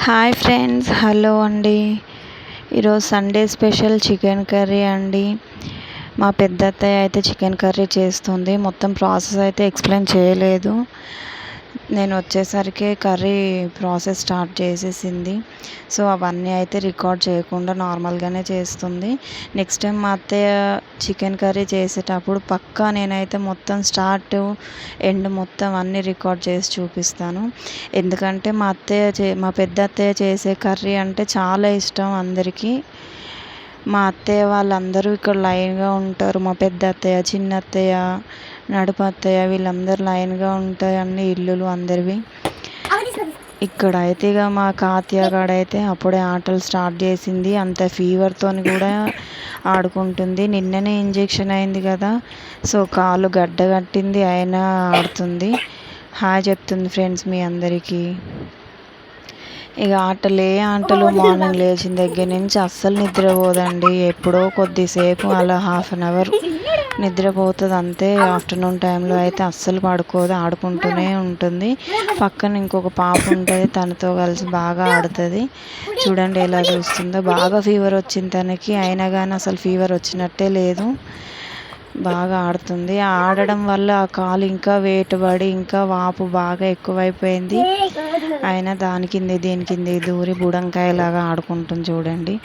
Hi friends, hello అండి. ఈరోజు Sunday special chicken curry అండి. మా పెద్ద అత్తయ్య అయితే చికెన్ కర్రీ చేస్తుంది. మొత్తం ప్రాసెస్ అయితే ఎక్స్ప్లెయిన్ చేయలేదు. నేను వచ్చేసరికి కర్రీ ప్రాసెస్ స్టార్ట్ చేసేసింది. సో అవన్నీ అయితే రికార్డ్ చేయకుండా నార్మల్గానే చేస్తుంది. నెక్స్ట్ టైం మా అత్తయ్య చికెన్ కర్రీ చేసేటప్పుడు పక్కా నేనైతే మొత్తం స్టార్ట్ ఎండ్ మొత్తం అన్నీ రికార్డ్ చేసి చూపిస్తాను. ఎందుకంటే మా పెద్ద అత్తయ్య చేసే కర్రీ అంటే చాలా ఇష్టం అందరికీ. మా అత్తయ్య వాళ్ళందరూ ఇక్కడ లైన్గా ఉంటారు. మా పెద్ద అత్తయ్య, చిన్న అత్తయ్య, నడుపు అత్తయ్య వీళ్ళందరూ లైన్గా ఉంటాయి అన్ని ఇల్లులు అందరివి. ఇక్కడైతే ఇక మా కాత్య కాడైతే అప్పుడే ఆటలు స్టార్ట్ చేసింది. అంత ఫీవర్తో కూడా ఆడుకుంటుంది. నిన్ననే ఇంజెక్షన్ అయింది కదా, సో కాలు గడ్డ కట్టింది, అయినా ఆడుతుంది. హాయ్ చెప్తుంది ఫ్రెండ్స్ మీ అందరికీ. ఇక ఆటలు మార్నింగ్ లేచిన దగ్గర నుంచి అస్సలు నిద్రపోదండి. ఎప్పుడో కొద్దిసేపు అలా 1/2 అవర్ నిద్రపోతుంది అంతే. ఆఫ్టర్నూన్ టైంలో అయితే అస్సలు పడుకోదు, ఆడుకుంటూనే ఉంటుంది. పక్కన ఇంకొక పాప ఉంటుంది, తనతో కలిసి బాగా ఆడుతుంది. చూడండి ఎలా చూస్తుందో. బాగా ఫీవర్ వచ్చింది తనకి, అయినా కానీ అసలు ఫీవర్ వచ్చినట్టే లేదు. బాగా ఆడుతుంది. ఆడడం వల్ల ఆ కాలు ఇంకా వెయిట్ పడి ఇంకా వాపు బాగా ఎక్కువైపోయింది. అయినా దాని కింద దీని కింద దూరి బుడంకాయలాగా ఆడుకుంటుంది చూడండి.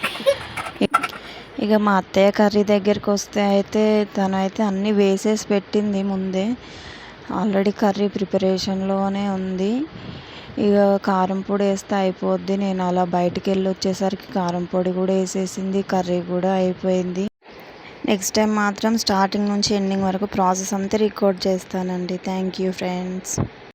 ఇక మా అత్తయ్య కర్రీ దగ్గరికి వస్తే అయితే తనైతే అన్నీ వేసేసి పెట్టింది ముందే. ఆల్రెడీ కర్రీ ప్రిపరేషన్లోనే ఉంది. ఇక కారం పొడి వేస్తే అయిపోద్ది. నేను అలా బయటికి వెళ్ళి వచ్చేసరికి కారం పొడి కూడా వేసేసింది, కర్రీ కూడా అయిపోయింది. నెక్స్ట్ టైం మాత్రం స్టార్టింగ్ నుంచి ఎండింగ్ వరకు ప్రాసెస్ అంతా రికార్డ్ చేస్తానండి. Thank you friends.